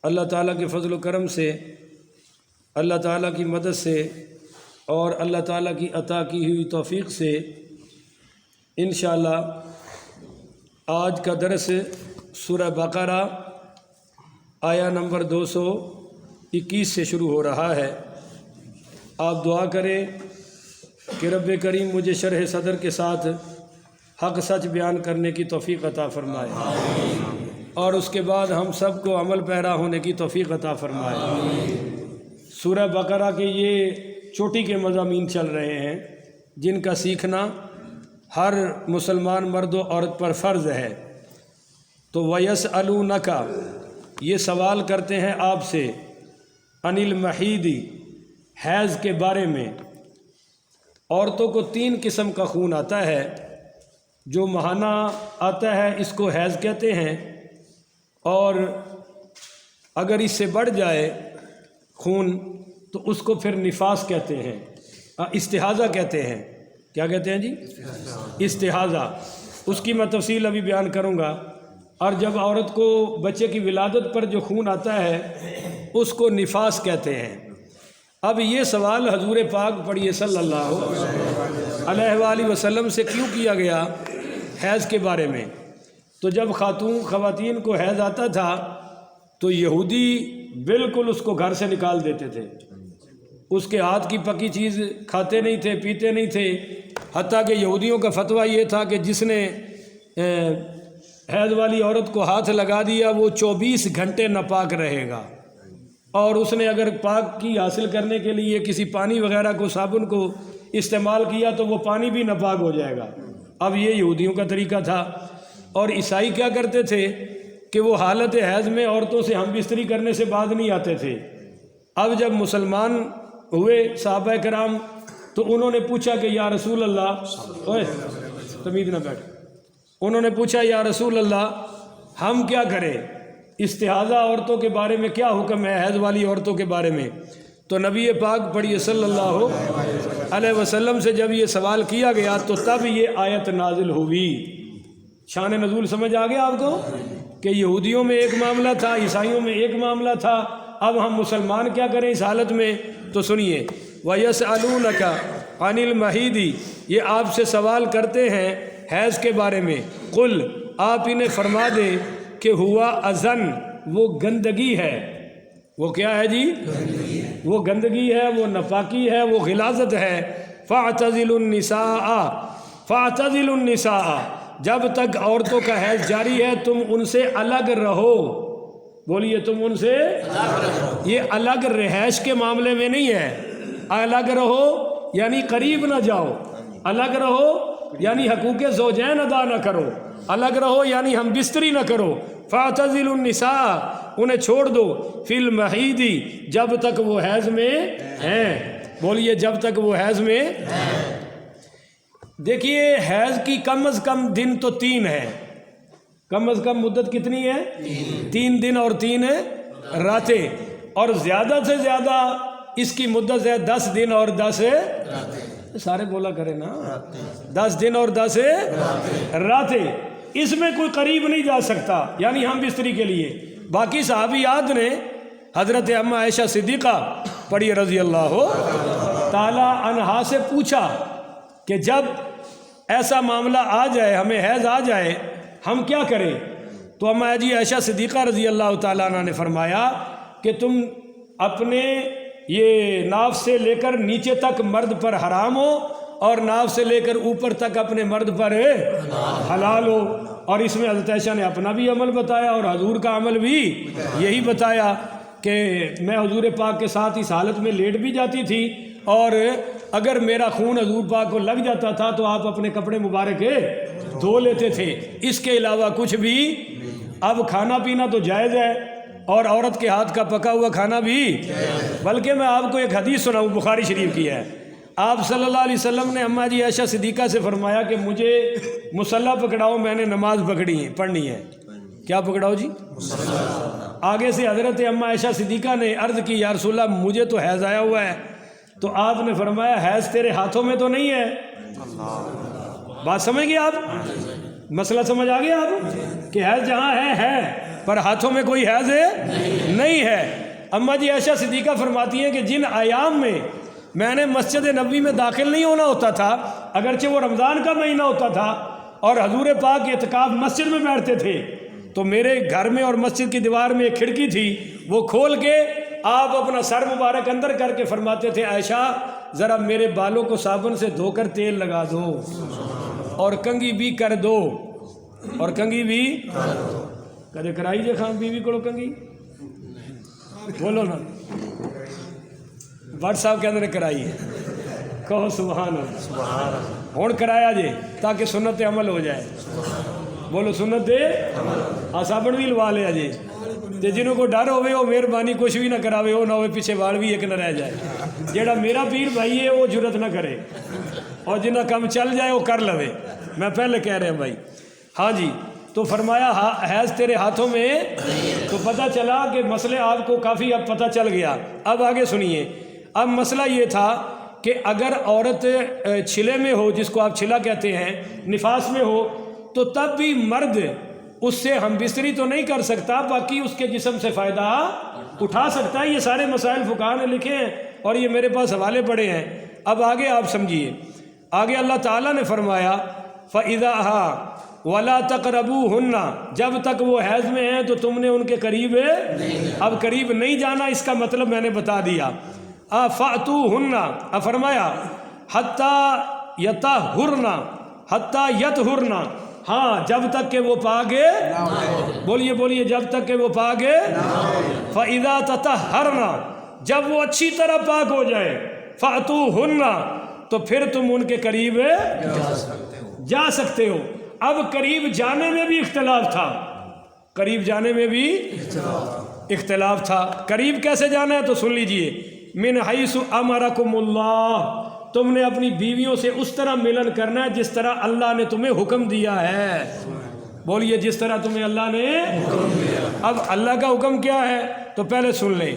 اللہ تعالیٰ کے فضل و کرم سے، اللہ تعالیٰ کی مدد سے اور اللہ تعالیٰ کی عطا کی ہوئی توفیق سے انشاءاللہ آج کا درس سورہ بقرہ آیا نمبر 221 سے شروع ہو رہا ہے۔ آپ دعا کریں کہ رب کریم مجھے شرح صدر کے ساتھ حق سچ بیان کرنے کی توفیق عطا فرمائے اور اس کے بعد ہم سب کو عمل پیرا ہونے کی توفیق عطا فرمائے۔ سورہ بقرہ کے یہ چوٹی کے مضامین چل رہے ہیں جن کا سیکھنا ہر مسلمان مرد و عورت پر فرض ہے۔ تو وَيَسْأَلُونَكَ یہ سوال کرتے ہیں آپ سے عن المحیض حیض کے بارے میں۔ عورتوں کو 3 قسم کا خون آتا ہے۔ جو ماہانہ آتا ہے اس کو حیض کہتے ہیں، اور اگر اس سے بڑھ جائے خون تو اس کو پھر نفاس کہتے ہیں، استحاضہ کہتے ہیں۔ کیا کہتے ہیں جی؟ استحاضہ۔ اس کی میں تفصیل ابھی بیان کروں گا۔ اور جب عورت کو بچے کی ولادت پر جو خون آتا ہے اس کو نفاس کہتے ہیں۔ اب یہ سوال حضور پاک پڑھیے صلی اللہ علیہ وآلہ وسلم سے کیوں کیا گیا حیض کے بارے میں؟ تو جب خواتین کو حیض آتا تھا تو یہودی بالکل اس کو گھر سے نکال دیتے تھے۔ اس کے ہاتھ کی پکی چیز کھاتے نہیں تھے، پیتے نہیں تھے، حتیٰ کہ یہودیوں کا فتویٰ یہ تھا کہ جس نے حیض والی عورت کو ہاتھ لگا دیا وہ 24 گھنٹے ناپاک رہے گا، اور اس نے اگر پاک کی حاصل کرنے کے لیے کسی پانی وغیرہ کو، صابن کو استعمال کیا تو وہ پانی بھی ناپاک ہو جائے گا۔ اب یہ یہودیوں کا طریقہ تھا۔ اور عیسائی کیا کرتے تھے کہ وہ حالت حیض میں عورتوں سے ہم بستری کرنے سے باز نہیں آتے تھے۔ اب جب مسلمان ہوئے صحابہ کرام تو انہوں نے پوچھا کہ یا رسول اللہ، اوئے تمید نہ بیٹھ، انہوں نے پوچھا یا رسول اللہ ہم کیا کریں؟ استحاضہ عورتوں کے بارے میں کیا حکم ہے، حیض والی عورتوں کے بارے میں؟ تو نبی پاک پڑھیے صلی اللہ علیہ وسلم سے جب یہ سوال کیا گیا تو تب یہ آیت نازل ہوئی۔ شان نزول سمجھ آ گیا آپ کو کہ یہودیوں میں ایک معاملہ تھا، عیسائیوں میں ایک معاملہ تھا، اب ہم مسلمان کیا کریں اس حالت میں؟ تو سنیے، وَيَسْأَلُونَكَ عَنِ الْمَحِيضِ یہ آپ سے سوال کرتے ہیں حیض کے بارے میں۔ قل آپ انہیں فرما دیں کہ ہوا اذن وہ گندگی ہے۔ وہ کیا ہے جی؟ وہ گندگی ہے، وہ ناپاکی ہے، وہ غلاظت ہے۔ فَاعْتَزِلُوا النِّسَاءَ فَاعْتَزِلُوا النِّسَاءَ جب تک عورتوں کا حیض جاری ہے تم ان سے الگ رہو۔ بولیے تم ان سے یہ الگ رہائش کے معاملے میں نہیں ہے۔ الگ رہو یعنی قریب نہ جاؤ، الگ رہو یعنی حقوق زوجین ادا نہ کرو، الگ رہو یعنی ہم بستری نہ کرو۔ فَاعْتَزِلُوا النِّسَاءَ انہیں چھوڑ دو، فِي الْمَحِيضِ جب تک وہ حیض میں ہیں۔ بولیے جب تک وہ حیض میں۔ دیکھیے حیض کی کم از کم دن تو 3 ہے، کم از کم مدت کتنی ہے؟ 3 دن اور 3 راتیں، اور زیادہ سے زیادہ اس کی مدت ہے 10 دن اور 10 سارے بولا کرے نا، 10 دن اور 10 راتیں۔ اس میں کوئی قریب نہیں جا سکتا، یعنی ہم بستری کے لیے۔ باقی صحابیات نے حضرت اما عائشہ صدیقہ پڑھی رضی اللہ تعالی عنہا سے پوچھا کہ جب ایسا معاملہ آ جائے، ہمیں حیض آ جائے، ہم کیا کریں؟ تو اما جی عائشہ صدیقہ رضی اللہ تعالیٰ عنہ نے فرمایا کہ تم اپنے یہ ناف سے لے کر نیچے تک مرد پر حرام ہو، اور ناف سے لے کر اوپر تک اپنے مرد پر حلال ہو۔ اور اس میں حضرت عائشہ نے اپنا بھی عمل بتایا اور حضور کا عمل بھی یہی بتایا کہ میں حضور پاک کے ساتھ اس حالت میں لیٹ بھی جاتی تھی، اور اگر میرا خون حضور پاک کو لگ جاتا تھا تو آپ اپنے کپڑے مبارک دھو لیتے تھے۔ اس کے علاوہ کچھ بھی۔ اب کھانا پینا تو جائز ہے، اور عورت کے ہاتھ کا پکا ہوا کھانا بھی۔ بلکہ میں آپ کو ایک حدیث سناؤں، بخاری شریف کی ہے۔ آپ صلی اللہ علیہ وسلم نے اماں جی عائشہ صدیقہ سے فرمایا کہ مجھے مصلی پکڑاؤ، میں نے نماز پڑھنی ہے۔ کیا پکڑاؤ جی؟ آگے سے حضرت اماں عائشہ صدیقہ نے عرض کی یا رسول اللہ مجھے تو حیض آیا ہوا ہے۔ تو آپ نے فرمایا حیض تیرے ہاتھوں میں تو نہیں ہے۔ بات سمجھ گئے آپ؟ مسئلہ سمجھ آ گیا آپ کہ حیض جہاں ہے، پر ہاتھوں میں کوئی حیض نہیں ہے۔ اماں جی عائشہ صدیقہ فرماتی ہیں کہ جن ایام میں میں نے مسجد نبوی میں داخل نہیں ہونا ہوتا تھا، اگرچہ وہ رمضان کا مہینہ ہوتا تھا اور حضور پاک اعتکاف مسجد میں بیٹھتے تھے، تو میرے گھر میں اور مسجد کی دیوار میں ایک کھڑکی تھی، وہ کھول کے آپ اپنا سر مبارک اندر کر کے فرماتے تھے عائشہ ذرا میرے بالوں کو صابن سے دھو کر تیل لگا دو اور کنگھی بھی کر دو، اور کنگھی بھی کدے کرائی جے خان بیوی کو کنگھی بولو نا، بٹ صاحب کے اندر کرائی ہے، کہو سبحان اللہ، ہون کرایا جے تاکہ سنت عمل ہو جائے، بولو سنت صابن بھی لوا لیا جے، تے جنہوں کو ڈر ہوئے وہ مہربانی کچھ بھی نہ کراوے، وہ نہ ہوئے پیچھے وال بھی ایک نہ رہ جائے، جیڑا میرا پیر بھائی ہے وہ جرت نہ کرے، اور جنہ کم چل جائے وہ کر لوے، میں پہلے کہہ رہے ہیں بھائی۔ ہاں جی، تو فرمایا حیض تیرے ہاتھوں میں، تو پتہ چلا کہ مسئلے آپ کو کافی اب پتہ چل گیا۔ اب آگے سنیے، اب مسئلہ یہ تھا کہ اگر عورت چھلے میں ہو، جس کو آپ چھلا کہتے ہیں، نفاس میں ہو، تو تب بھی مرد اس سے ہم بستری تو نہیں کر سکتا، باقی اس کے جسم سے فائدہ اٹھا سکتا ہے۔ یہ سارے مسائل فقہاء نے لکھے ہیں اور یہ میرے پاس حوالے پڑے ہیں۔ اب آگے آپ سمجھیے، آگے اللہ تعالیٰ نے فرمایا فَإِذَا وَلَا تَقْرَبُوهُنَّ، جب تک وہ حیض میں ہیں تو تم نے ان کے قریب اب قریب نہیں جانا، اس کا مطلب میں نے بتا دیا۔ فَأْتُوهُنَّ، فرمایا حَتَّى يَطَهُرْنَ، حَتَّى يَطْهُرْنَ، ہاں جب تک کہ وہ پاگے، بولیے بولیے، جب تک کہ وہ پاگے، فَإِذَا تَطَهَّرْنَ، جب وہ اچھی طرح پاک ہو جائے، فَأْتُوهُنَّ، تو پھر تم ان کے قریب جا سکتے ہو۔ اب قریب جانے میں بھی اختلاف تھا، قریب جانے میں بھی اختلاف تھا۔ قریب کیسے جانا ہے تو سن لیجئے، من حیث امرکم اللہ، تم نے اپنی بیویوں سے اس طرح ملن کرنا ہے جس طرح اللہ نے تمہیں حکم دیا ہے، بولیے جس طرح تمہیں اللہ نے حکم دیا۔ اب اللہ کا حکم کیا ہے تو پہلے سن لیں،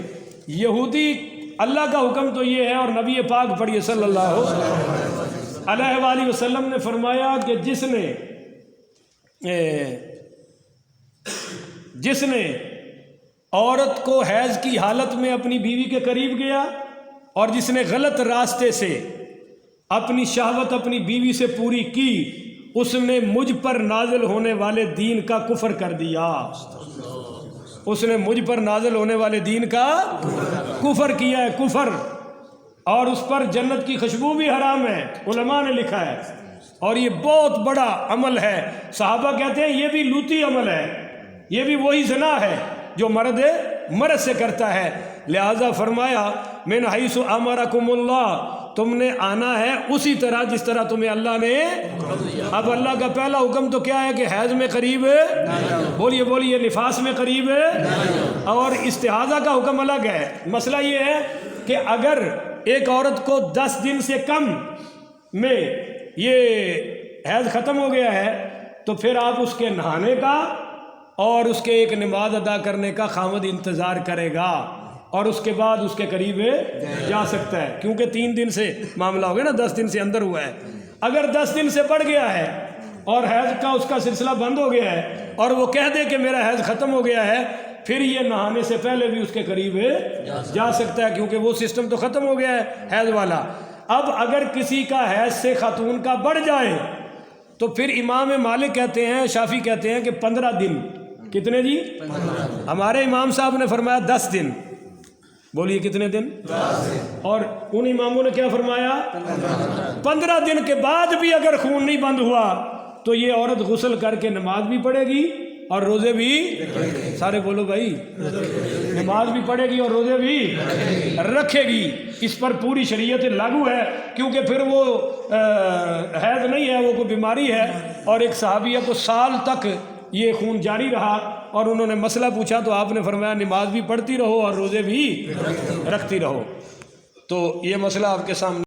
یہودی اللہ کا حکم تو یہ ہے، اور نبی پاک پڑھیے صلی اللہ علیہ وآلہ وسلم نے فرمایا کہ جس نے عورت کو حیض کی حالت میں اپنی بیوی کے قریب گیا اور جس نے غلط راستے سے اپنی شہوت اپنی بیوی سے پوری کی، اس نے مجھ پر نازل ہونے والے دین کا کفر کر دیا، اس نے مجھ پر نازل ہونے والے دین کا کفر کیا ہے، کفر، اور اس پر جنت کی خوشبو بھی حرام ہے، علماء نے لکھا ہے، اور یہ بہت بڑا عمل ہے۔ صحابہ کہتے ہیں یہ بھی لوتی عمل ہے، یہ بھی وہی زنا ہے جو مرد سے کرتا ہے۔ لہذا فرمایا من حیث امرکم اللہ، تم نے آنا ہے اسی طرح جس طرح تمہیں اللہ نے۔ اب اللہ کا پہلا حکم تو کیا ہے کہ حیض میں قریب، بولیے بولیے، نفاس میں قریب، اور استحاضہ کا حکم الگ ہے۔ مسئلہ یہ ہے کہ اگر ایک عورت کو 10 دن سے کم میں یہ حیض ختم ہو گیا ہے تو پھر آپ اس کے نہانے کا اور اس کے ایک نماز ادا کرنے کا خامد انتظار کرے گا، اور اس کے بعد اس کے قریب جا سکتا ہے، کیونکہ 3 دن سے معاملہ ہو گیا نا، 10 دن سے اندر ہوا ہے۔ اگر 10 دن سے بڑھ گیا ہے اور حیض کا اس کا سلسلہ بند ہو گیا ہے اور وہ کہہ دے کہ میرا حیض ختم ہو گیا ہے، پھر یہ نہانے سے پہلے بھی اس کے قریب جا سکتا ہے، کیونکہ وہ سسٹم تو ختم ہو گیا ہے حیض والا۔ اب اگر کسی کا حیض سے خاتون کا بڑھ جائے تو پھر امام مالک کہتے ہیں، شافعی کہتے ہیں کہ 15 دن، کتنے جی؟ ہمارے امام صاحب نے فرمایا 10 دن، بولیے کتنے دن؟ 10 دن، اور ان اماموں نے کیا فرمایا؟ 15 دن کے بعد بھی اگر خون نہیں بند ہوا تو یہ عورت غسل کر کے نماز بھی پڑھے گی اور روزے بھی، سارے بولو بھائی، نماز بھی پڑھے گی اور روزے بھی رکھے گی، اس پر پوری شریعت لاگو ہے، کیونکہ پھر وہ حیض نہیں ہے، وہ کوئی بیماری ہے۔ اور ایک صحابیہ کو سال تک یہ خون جاری رہا اور انہوں نے مسئلہ پوچھا تو آپ نے فرمایا نماز بھی پڑھتی رہو اور روزے بھی رکھتی رہو۔ تو یہ مسئلہ آپ کے سامنے